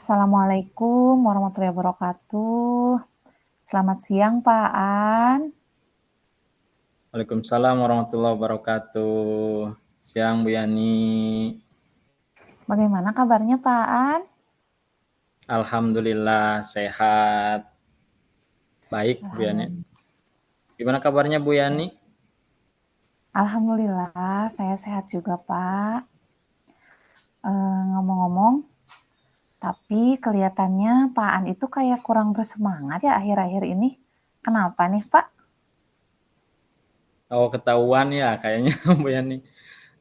Assalamualaikum warahmatullahi wabarakatuh. Selamat siang, Pak An. Waalaikumsalam warahmatullahi wabarakatuh. Siang Bu Yani. Bagaimana kabarnya, Pak An? Alhamdulillah sehat. Baik Bu Yani. Alhamdulillah. Gimana kabarnya Bu Yani? Alhamdulillah, saya sehat juga, Pak. Ngomong-ngomong, tapi kelihatannya Pak An itu kayak kurang bersemangat ya akhir-akhir ini. Kenapa nih, Pak? Oh ketahuan ya kayaknya Bu Yani.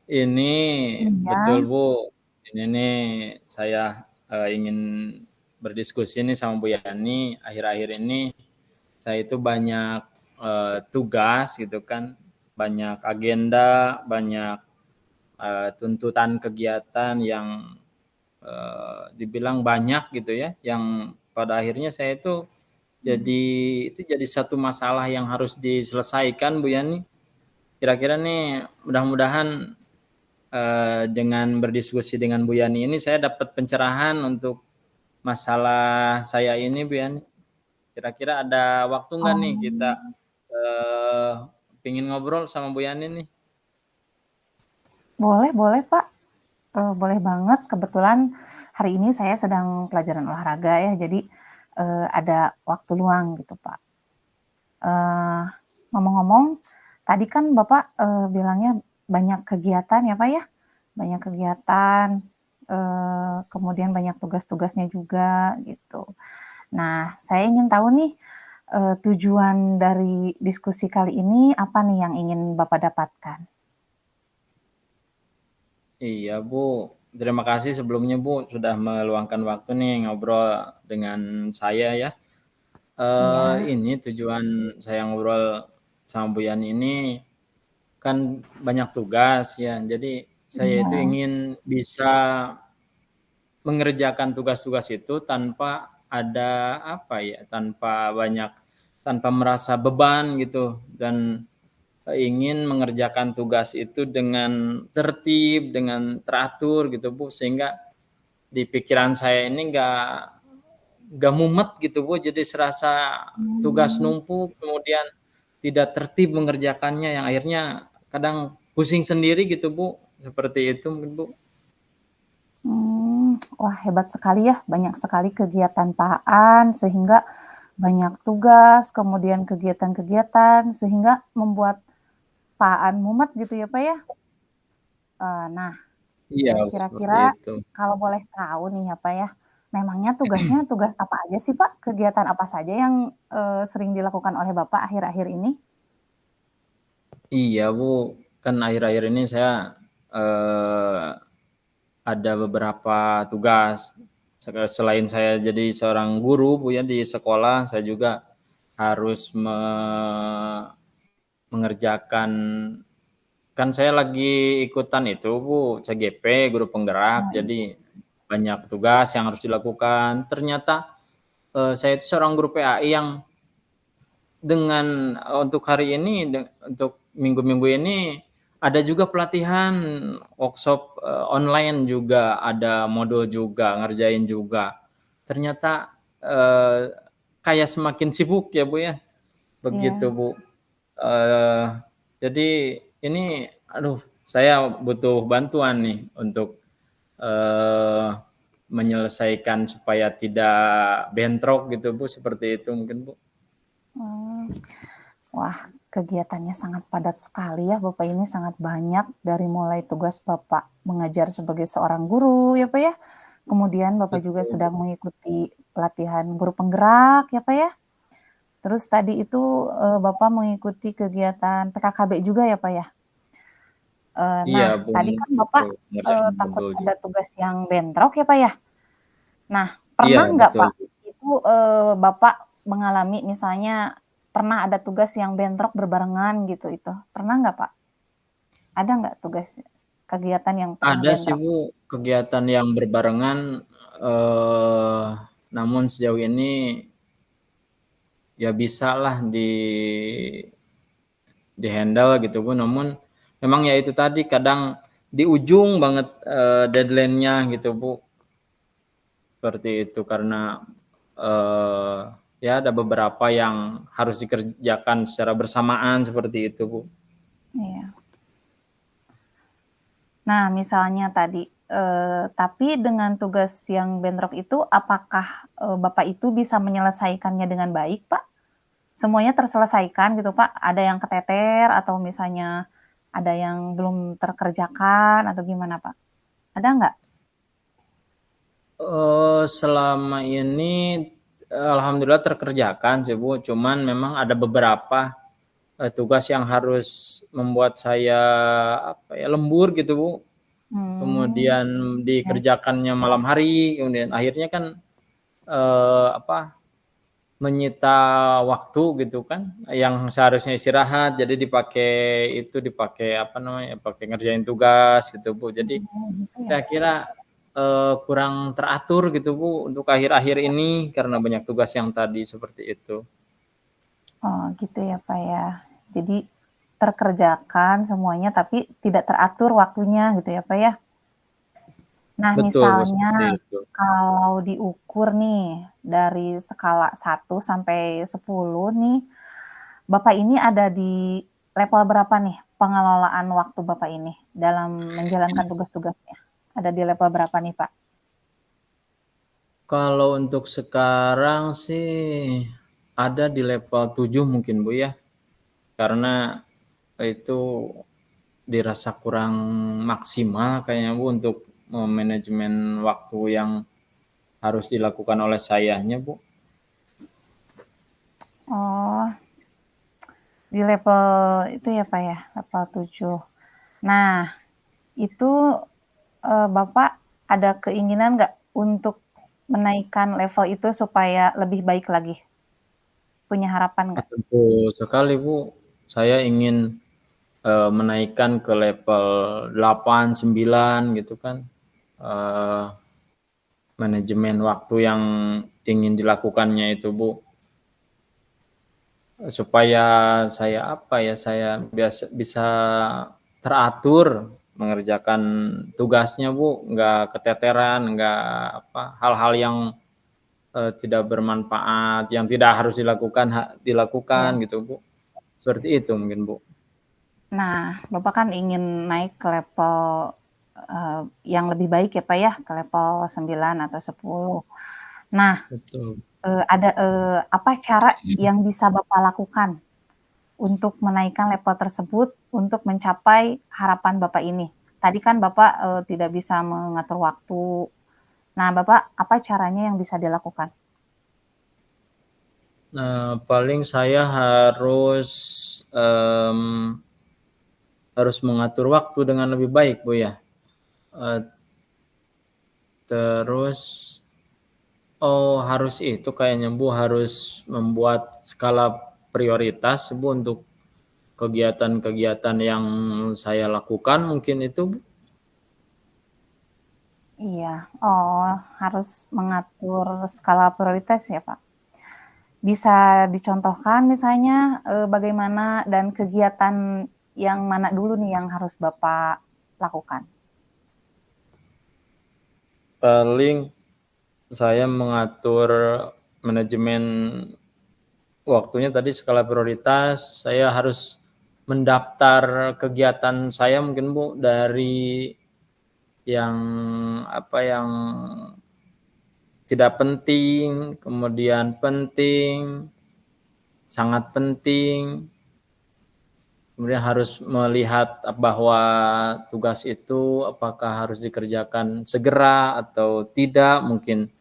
Ini Iya. betul Bu. Ini nih saya ingin berdiskusi nih sama Bu Yani. Akhir-akhir ini saya itu banyak tugas gitu kan. Banyak agenda, banyak tuntutan kegiatan yang dibilang banyak gitu ya, yang pada akhirnya saya itu jadi satu masalah yang harus diselesaikan Bu Yani. Kira-kira nih mudah-mudahan dengan berdiskusi dengan Bu Yani ini saya dapat pencerahan untuk masalah saya ini Bu Yani. Kira-kira ada waktu nggak nih kita Oh, eh, pingin ngobrol sama Bu Yani nih? boleh, Pak. Boleh banget. Kebetulan hari ini saya sedang pelajaran olahraga ya, jadi ada waktu luang gitu, Pak. Eee, Ngomong-ngomong, tadi kan Bapak, bilangnya banyak kegiatan ya, Pak, ya? Banyak kegiatan, kemudian banyak tugas-tugasnya juga, gitu. Nah, saya ingin tahu nih, tujuan dari diskusi kali ini apa nih yang ingin Bapak dapatkan? Iya Bu, terima kasih sebelumnya Bu sudah meluangkan waktu nih ngobrol dengan saya ya. Iya, Ini tujuan saya ngobrol sama Bu Yani ini kan banyak tugas ya. Jadi saya itu iya. ingin bisa mengerjakan tugas-tugas itu tanpa ada apa ya, tanpa merasa beban gitu dan ingin mengerjakan tugas itu dengan tertib, dengan teratur gitu Bu, sehingga di pikiran saya ini nggak mumet gitu Bu, jadi serasa tugas Mmm, numpuk kemudian tidak tertib mengerjakannya yang akhirnya kadang pusing sendiri gitu Bu, seperti itu mungkin Bu. wah hebat sekali ya, banyak sekali kegiatan Pak An, sehingga banyak tugas, kemudian kegiatan-kegiatan, sehingga membuat Pak An mumet gitu ya, Pak, ya? Nah, Iya seperti kira-kira itu. kalau boleh tahu nih ya, Pak, ya, memangnya tugasnya tugas apa aja sih, Pak? Kegiatan apa saja yang, sering dilakukan oleh Bapak akhir-akhir ini? Iya Bu, kan akhir-akhir ini saya eh, ada beberapa tugas. Selain saya jadi seorang guru Bu ya di sekolah, saya juga harus mengerjakan, kan saya lagi ikutan itu Bu, CGP, guru penggerak, Oh, iya. jadi banyak tugas yang harus dilakukan. Ternyata saya itu seorang guru PAI yang dengan untuk hari ini, untuk minggu-minggu ini ada juga pelatihan workshop online juga, ada modul juga, ngerjain juga. Ternyata kayak semakin sibuk ya Bu ya, begitu Iya. Bu. Eh, jadi ini, aduh, saya butuh bantuan nih untuk eh, menyelesaikan supaya tidak bentrok gitu Bu, seperti itu mungkin Bu. Mmm, wah, kegiatannya sangat padat sekali ya, Bapak ini sangat banyak, dari mulai tugas Bapak mengajar sebagai seorang guru ya, Pak, ya, kemudian Bapak juga Betul Bu. sedang mengikuti pelatihan guru penggerak ya, Pak, ya, terus tadi itu, Bapak mengikuti kegiatan PKKB juga ya, Pak, ya? Iya Nah, Bu, tadi kan Bapak, betul, ngerjain takut modul ada juga. tugas yang bentrok ya, Pak, ya? Nah, Iya pernah nggak betul Pak, Bu. itu, Bapak mengalami misalnya pernah ada tugas yang bentrok berbarengan gitu itu, pernah nggak Pak? Ada nggak tugas kegiatan yang pernah Ada sih bentrok? Bu, kegiatan yang berbarengan, eee, namun sejauh ini ya bisalah di-handle gitu Bu, namun memang ya itu tadi kadang di ujung banget deadline-nya gitu Bu. seperti itu karena ya ada beberapa yang harus dikerjakan secara bersamaan seperti itu, Bu. Iya. Nah, misalnya tadi, tapi dengan tugas yang bentrok itu apakah, Bapak itu bisa menyelesaikannya dengan baik, Pak? Semuanya terselesaikan gitu, Pak? Ada yang keteter atau misalnya ada yang belum terkerjakan atau gimana, Pak? Ada nggak? Selama ini alhamdulillah terkerjakan sih, Bu, cuman memang ada beberapa, tugas yang harus membuat saya, apa ya, lembur gitu, Bu. Mmm, Kemudian oke. dikerjakannya malam hari, kemudian akhirnya kan, menyita waktu gitu kan, yang seharusnya istirahat jadi dipakai apa namanya, pakai ngerjain tugas gitu, Bu. Jadi Oh, gitu ya? saya kira, kurang teratur gitu, Bu, untuk akhir-akhir ini karena banyak tugas yang tadi seperti itu. Oh, gitu ya, Pak, ya. Jadi terkerjakan semuanya tapi tidak teratur waktunya gitu ya, Pak, ya? Nah, Betul, Bu, misalnya seperti itu. kalau diukur nih dari skala 1 sampai 10 nih, Bapak ini ada di level berapa nih pengelolaan waktu Bapak ini dalam menjalankan tugas-tugasnya? Ada di level berapa nih, Pak? Kalau untuk sekarang sih ada di level 7 mungkin, Bu, ya, karena itu dirasa kurang maksimal kayaknya, Bu, untuk manajemen waktu yang harus dilakukan oleh sayanya, Bu. Oh, di level itu ya, Pak, ya, level 7. Nah, itu, Bapak ada keinginan nggak untuk menaikkan level itu supaya lebih baik lagi? Punya harapan nggak? Tentu sekali, Bu. Saya ingin, menaikkan ke level 8, 9 gitu kan, eee, manajemen waktu yang ingin dilakukannya itu, Bu. Supaya saya, apa ya, saya bisa teratur mengerjakan tugasnya, Bu, nggak keteteran, nggak apa, hal-hal yang, tidak bermanfaat, yang tidak harus dilakukan Iya. gitu, Bu. Seperti itu mungkin, Bu. Nah, Bapak kan ingin naik ke level, yang lebih baik ya, Pak, ya, ke level 9 atau 10. Nah, Betul. ada, apa cara yang bisa Bapak lakukan untuk menaikkan level tersebut untuk mencapai harapan Bapak ini? Tadi kan Bapak, tidak bisa mengatur waktu. Nah, Bapak apa caranya yang bisa dilakukan? Nah, paling saya harus, mmm, harus mengatur waktu dengan lebih baik, Bu, ya. Eee, terus harus itu kayaknya, Bu, harus membuat skala prioritas, Bu, untuk kegiatan-kegiatan yang saya lakukan mungkin itu, Bu. Iya. Oh, harus mengatur skala prioritas ya, Pak? Bisa dicontohkan misalnya, bagaimana dan kegiatan yang mana dulu nih yang harus Bapak lakukan? Paling saya mengatur manajemen waktunya tadi skala prioritas, saya harus mendaftar kegiatan saya mungkin, Bu, dari yang, apa, yang tidak penting, kemudian penting, sangat penting, kemudian harus melihat bahwa tugas itu apakah harus dikerjakan segera atau tidak, mungkin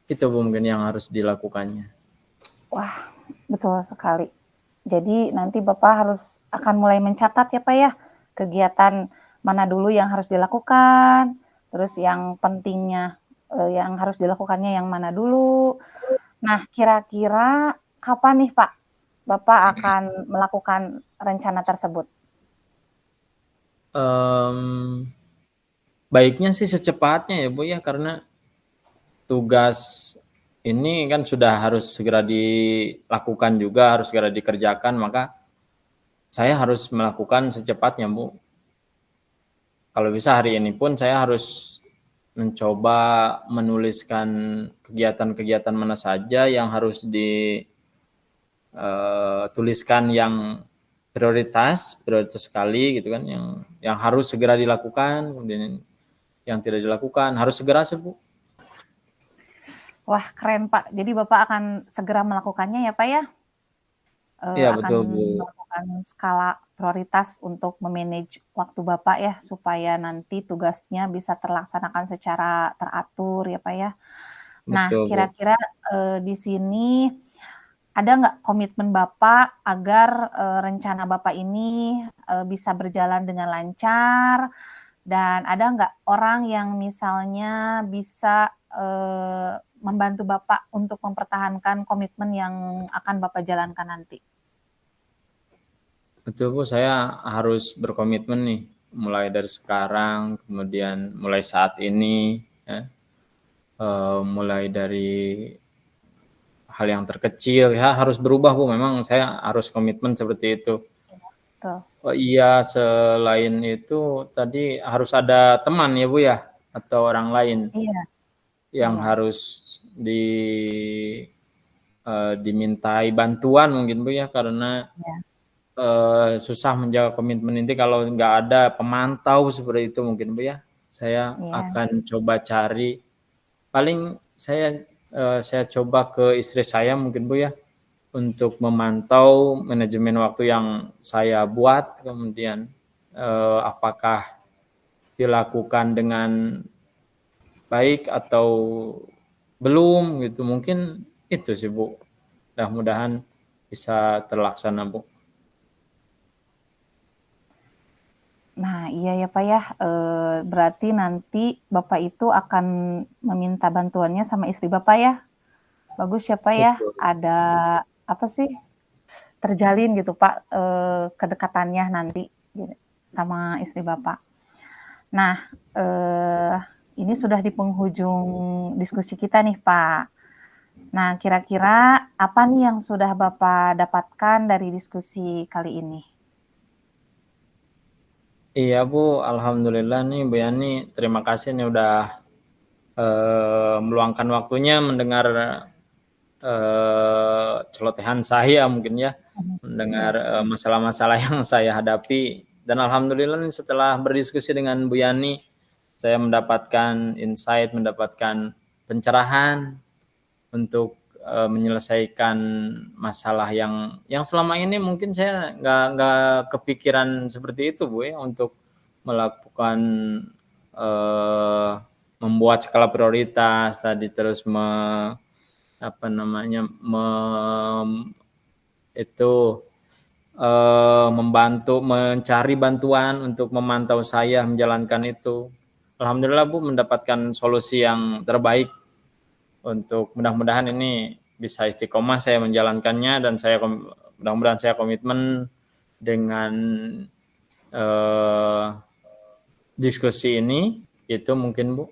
itu, Bu, mungkin yang harus dilakukannya. Wah, betul sekali. Jadi nanti Bapak akan mulai mencatat ya, Pak, ya, kegiatan mana dulu yang harus dilakukan, terus yang pentingnya, yang harus dilakukannya yang mana dulu. Nah, kira-kira kapan nih, Pak, Bapak akan melakukan rencana tersebut? Mmm, Baiknya sih secepatnya ya, Bu, ya, karena tugas ini kan sudah harus segera dilakukan juga, harus segera dikerjakan, maka saya harus melakukan secepatnya, Bu. Kalau bisa hari ini pun saya harus mencoba menuliskan kegiatan-kegiatan mana saja yang harus tuliskan yang prioritas sekali gitu kan, yang harus segera dilakukan, kemudian yang tidak dilakukan harus segera sih, Bu. Wah, keren, Pak. Jadi Bapak akan segera melakukannya ya, Pak, ya? Iya Akan betul, Bu. melakukan skala prioritas untuk me-manage waktu Bapak ya, supaya nanti tugasnya bisa terlaksanakan secara teratur ya, Pak, ya. Nah, Betul, Bu. kira-kira, di sini ada nggak komitmen Bapak agar, rencana Bapak ini, bisa berjalan dengan lancar, dan ada nggak orang yang misalnya bisa, membantu Bapak untuk mempertahankan komitmen yang akan Bapak jalankan nanti? Betul, Bu, saya harus berkomitmen nih, mulai dari sekarang, kemudian mulai saat ini ya, mulai dari hal yang terkecil ya harus berubah, Bu, memang saya harus komitmen seperti itu. Betul. Oh iya, selain itu tadi harus ada teman ya, Bu, ya? Atau orang lain Iya yang iya harus di dimintai bantuan mungkin, Bu, ya? Karena, iya susah menjaga komitmen ini kalau nggak ada pemantau seperti itu mungkin, Bu, ya? Saya iya akan coba cari paling saya coba ke istri saya mungkin, Bu, ya? Untuk memantau manajemen waktu yang saya buat, kemudian, apakah dilakukan dengan baik atau belum gitu, mungkin itu sih, Bu. Mudah-mudahan bisa terlaksana, Bu. Nah, iya ya, Pak, ya, berarti nanti Bapak itu akan meminta bantuannya sama istri Bapak ya? Bagus ya, Pak, ya, Betul. ada apa sih, terjalin gitu, Pak, kedekatannya nanti sama istri Bapak. Nah, eee, ini sudah di penghujung diskusi kita nih, Pak. Nah, kira-kira apa nih yang sudah Bapak dapatkan dari diskusi kali ini? Iya, Bu, alhamdulillah nih Bu Yani, terima kasih nih udah, meluangkan waktunya mendengar, celotehan saya mungkin ya, Mhm, mendengar, iya. masalah-masalah yang saya hadapi dan alhamdulillah nih setelah berdiskusi dengan Bu Yani, saya mendapatkan insight, mendapatkan pencerahan untuk, menyelesaikan masalah yang selama ini mungkin saya nggak kepikiran seperti itu, Bu, ya, untuk melakukan, eee, membuat skala prioritas tadi, terus apa namanya, itu, membantu mencari bantuan untuk memantau saya menjalankan itu. Alhamdulillah, Bu, mendapatkan solusi yang terbaik untuk mudah-mudahan ini bisa istiqomah saya menjalankannya dan mudah-mudahan saya komitmen dengan, eee, diskusi ini, itu mungkin, Bu.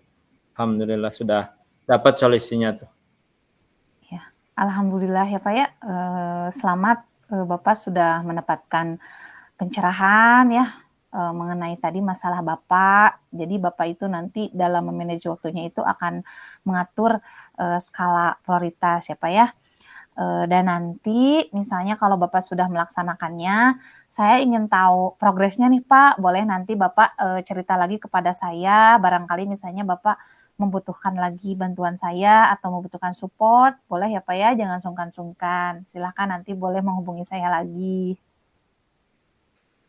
Alhamdulillah sudah dapat solusinya tuh. Ya, alhamdulillah ya, Pak, ya, selamat, Bapak sudah mendapatkan pencerahan ya, mengenai tadi masalah Bapak. Jadi Bapak itu nanti dalam me-manage waktunya itu akan mengatur, skala prioritas ya, Pak, ya. Dan nanti misalnya kalau Bapak sudah melaksanakannya, saya ingin tahu progresnya nih, Pak. Boleh nanti Bapak, cerita lagi kepada saya, barangkali misalnya Bapak membutuhkan lagi bantuan saya atau membutuhkan support, boleh ya, Pak, ya, jangan sungkan-sungkan. Silahkan nanti boleh menghubungi saya lagi.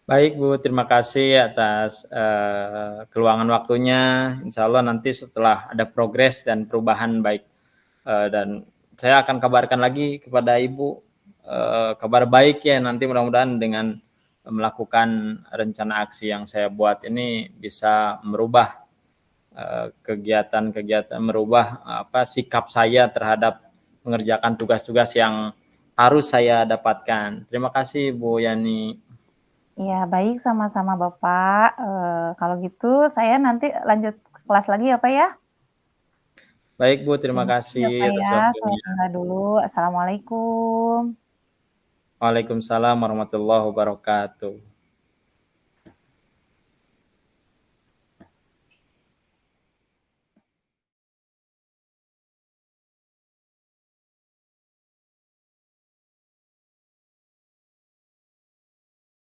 Baik, Bu, terima kasih atas, keluangan waktunya. Insya Allah nanti setelah ada progres dan perubahan baik, dan saya akan kabarkan lagi kepada Ibu, kabar baik ya nanti mudah-mudahan dengan melakukan rencana aksi yang saya buat ini bisa merubah, kegiatan-kegiatan merubah, sikap saya terhadap mengerjakan tugas-tugas yang harus saya dapatkan. Terima kasih, Bu Yani. Iya, baik, sama-sama Bapak. Kalau gitu saya nanti lanjut ke kelas lagi ya, Pak, ya. Baik, Bu, terima Terima kasih kasih ya, Pak, atas ya. Saya waktunya. tinggal dulu. Assalamualaikum. Waalaikumsalam warahmatullahi wabarakatuh.